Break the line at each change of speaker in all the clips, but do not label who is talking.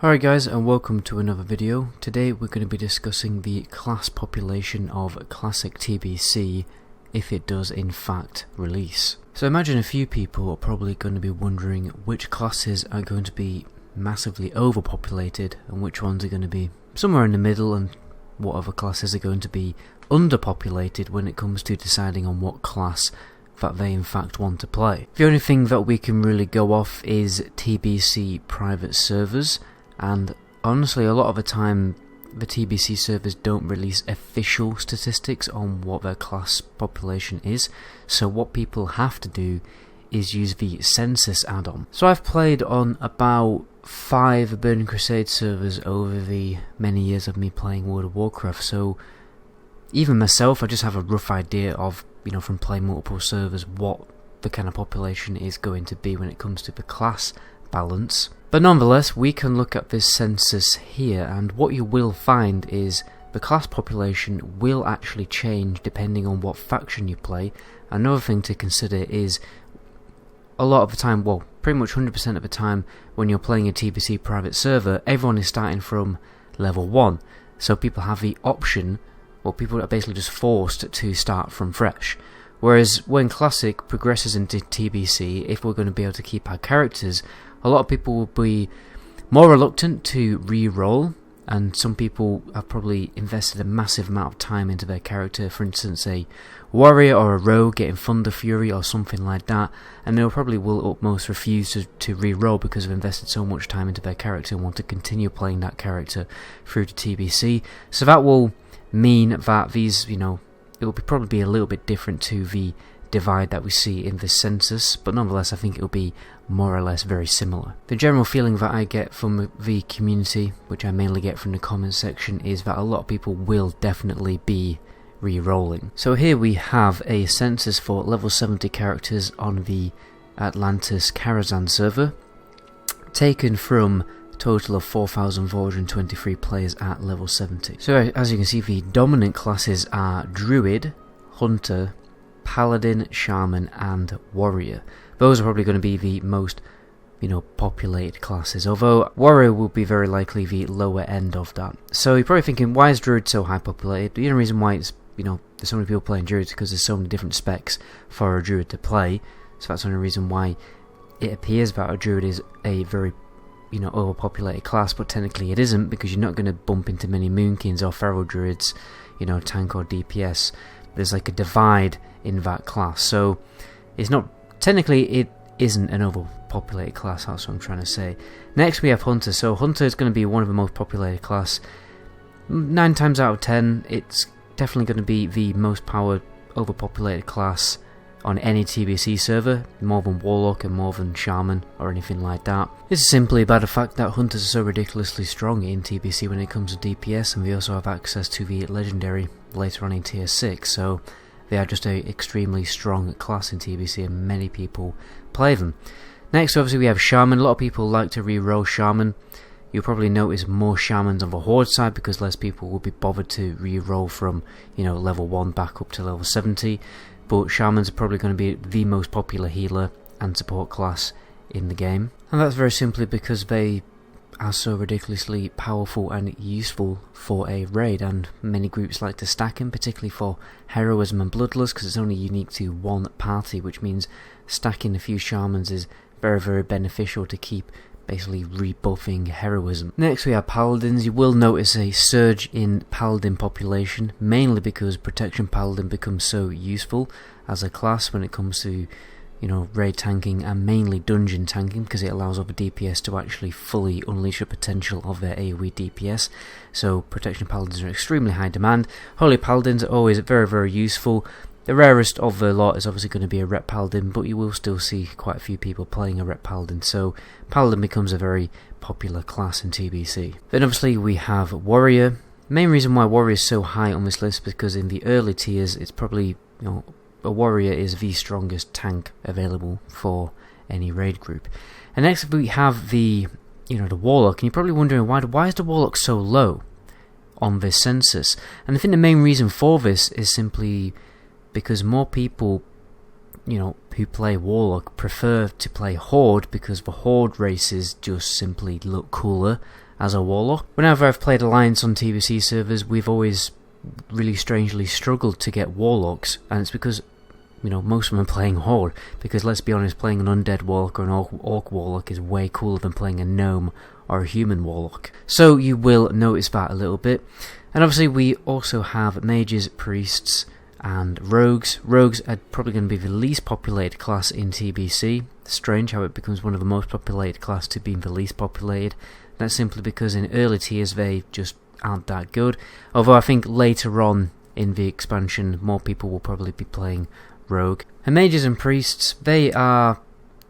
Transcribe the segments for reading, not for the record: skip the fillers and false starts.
Alright guys, and welcome to another video. Today we're going to be discussing the class population of Classic TBC if it does in fact release. So imagine a few people are probably going to be wondering which classes are going to be massively overpopulated and which ones are going to be somewhere in the middle, and what other classes are going to be underpopulated when it comes to deciding on what class that they in fact want to play. The only thing that we can really go off is TBC private servers. And honestly, a lot of the time the TBC servers don't release official statistics on what their class population is, so what people have to do is use the Census add-on. So I've played on about 5 Burning Crusade servers over the many years of me playing World of Warcraft, so even myself I just have a rough idea of, from playing multiple servers, what the kind of population is going to be when it comes to the class balance. But nonetheless, we can look at this census here, and what you will find is the class population will actually change depending on what faction you play. Another thing to consider is a lot of the time, well, pretty much 100% of the time when you're playing a TBC private server, everyone is starting from level 1. So people have the option, well, people are basically just forced to start from fresh. Whereas when Classic progresses into TBC, if we're going to be able to keep our characters, a lot of people will be more reluctant to re-roll, and some people have probably invested a massive amount of time into their character, for instance a warrior or a rogue getting Thunder Fury or something like that, and they probably will utmost refuse to re-roll because they've invested so much time into their character and want to continue playing that character through to TBC. So that will mean that these, it will probably be a little bit different to the divide that we see in the census, but nonetheless I think it will be more or less very similar. The general feeling that I get from the community, which I mainly get from the comments section, is that a lot of people will definitely be re-rolling. So here we have a census for level 70 characters on the Atlantis Karazhan server, taken from a total of 4,423 players at level 70. So as you can see, the dominant classes are Druid, Hunter, Paladin, Shaman and Warrior. Those are probably going to be the most populated classes, although Warrior will be very likely the lower end of that. So you're probably thinking, why is Druid so high populated? The only reason why it's there's so many people playing Druid is because there's so many different specs for a Druid to play. So that's the only reason why it appears that a Druid is a very overpopulated class, but technically it isn't, because you're not going to bump into many Moonkins or Feral Druids, tank or DPS. There's like a divide in that class, so it's not technically, it isn't an overpopulated class. That's what I'm trying to say. Next we have Hunter. So Hunter is going to be one of the most populated class. 9 times out of 10 it's definitely going to be the most powered overpopulated class on any TBC server, more than Warlock and more than Shaman or anything like that. This is simply about the fact that Hunters are so ridiculously strong in TBC when it comes to DPS, and we also have access to the Legendary later on in Tier 6, so they are just an extremely strong class in TBC and many people play them. Next obviously we have Shaman. A lot of people like to re-roll Shaman. You'll probably notice more Shamans on the Horde side because less people will be bothered to re-roll from level 1 back up to level 70. But Shamans are probably going to be the most popular healer and support class in the game. And that's very simply because they are so ridiculously powerful and useful for a raid, and many groups like to stack them, particularly for Heroism and Bloodlust, because it's only unique to one party, which means stacking a few Shamans is very, very beneficial to keep basically rebuffing Heroism. Next we have Paladins. You will notice a surge in Paladin population, mainly because Protection Paladin becomes so useful as a class when it comes to raid tanking and mainly dungeon tanking, because it allows other DPS to actually fully unleash the potential of their AoE DPS. So Protection Paladins are extremely high demand. Holy Paladins are always very, very useful. The rarest of the lot is obviously going to be a Rep Paladin, but you will still see quite a few people playing a Rep Paladin, so Paladin becomes a very popular class in TBC. Then obviously we have Warrior. The main reason why Warrior is so high on this list is because in the early tiers it's probably, a Warrior is the strongest tank available for any raid group. And next we have the Warlock, and you're probably wondering why is the Warlock so low on this census? And I think the main reason for this is simply because more people who play Warlock prefer to play Horde, because the Horde races just simply look cooler as a Warlock. Whenever I've played Alliance on TBC servers, we've always really strangely struggled to get Warlocks, and it's because, you know, most of them are playing Horde, because let's be honest, playing an Undead Warlock or an Orc Warlock is way cooler than playing a Gnome or a Human Warlock. So you will notice that a little bit. And obviously we also have Mages, Priests, and Rogues. Rogues are probably going to be the least populated class in TBC. Strange how it becomes one of the most populated class to being the least populated. That's simply because in early tiers they just aren't that good. Although I think later on in the expansion more people will probably be playing Rogue. And Mages and Priests, they are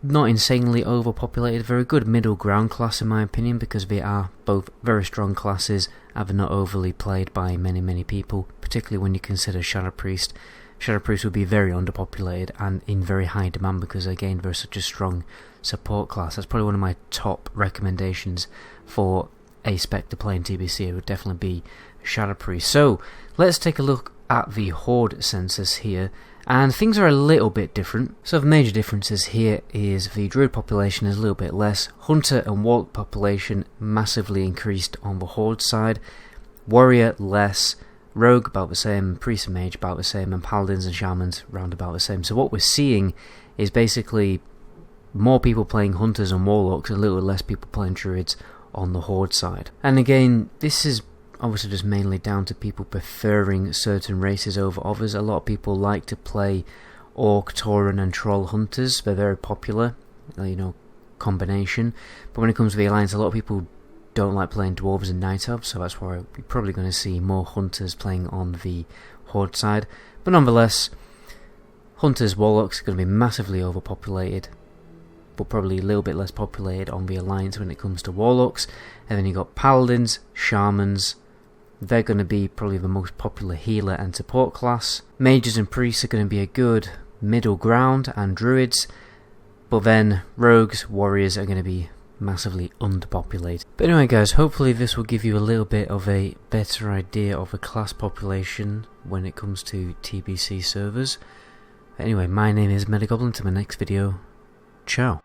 not insanely overpopulated. They're a good middle ground class in my opinion, because they are both very strong classes and they're not overly played by many people, particularly when you consider Shadow Priest. Shadow Priest would be very underpopulated and in very high demand because again they're such a strong support class. That's probably one of my top recommendations for a spec to play in TBC. It would definitely be Shadow Priest. So let's take a look at the Horde Census here, and things are a little bit different. So the major differences here is the Druid population is a little bit less, Hunter and Warlock population massively increased on the Horde side, Warrior less, Rogue about the same, Priest and Mage about the same, and Paladins and Shamans round about the same. So what we're seeing is basically more people playing Hunters and Warlocks, a little less people playing Druids on the Horde side. And again, this is obviously just mainly down to people preferring certain races over others. A lot of people like to play Orc, Tauren and Troll Hunters. They're very popular, you know, combination. But when it comes to the Alliance, a lot of people don't like playing Dwarves and Night Elves, so that's why we're probably going to see more Hunters playing on the Horde side. But nonetheless, Hunters, Warlocks are going to be massively overpopulated, but probably a little bit less populated on the Alliance when it comes to Warlocks. And then you got Paladins, Shamans. They're going to be probably the most popular healer and support class. Mages and Priests are going to be a good middle ground, and Druids. But then Rogues, Warriors are going to be massively underpopulated. But anyway guys, hopefully this will give you a little bit of a better idea of a class population when it comes to TBC servers. Anyway, my name is Medigoblin. To my next video, ciao.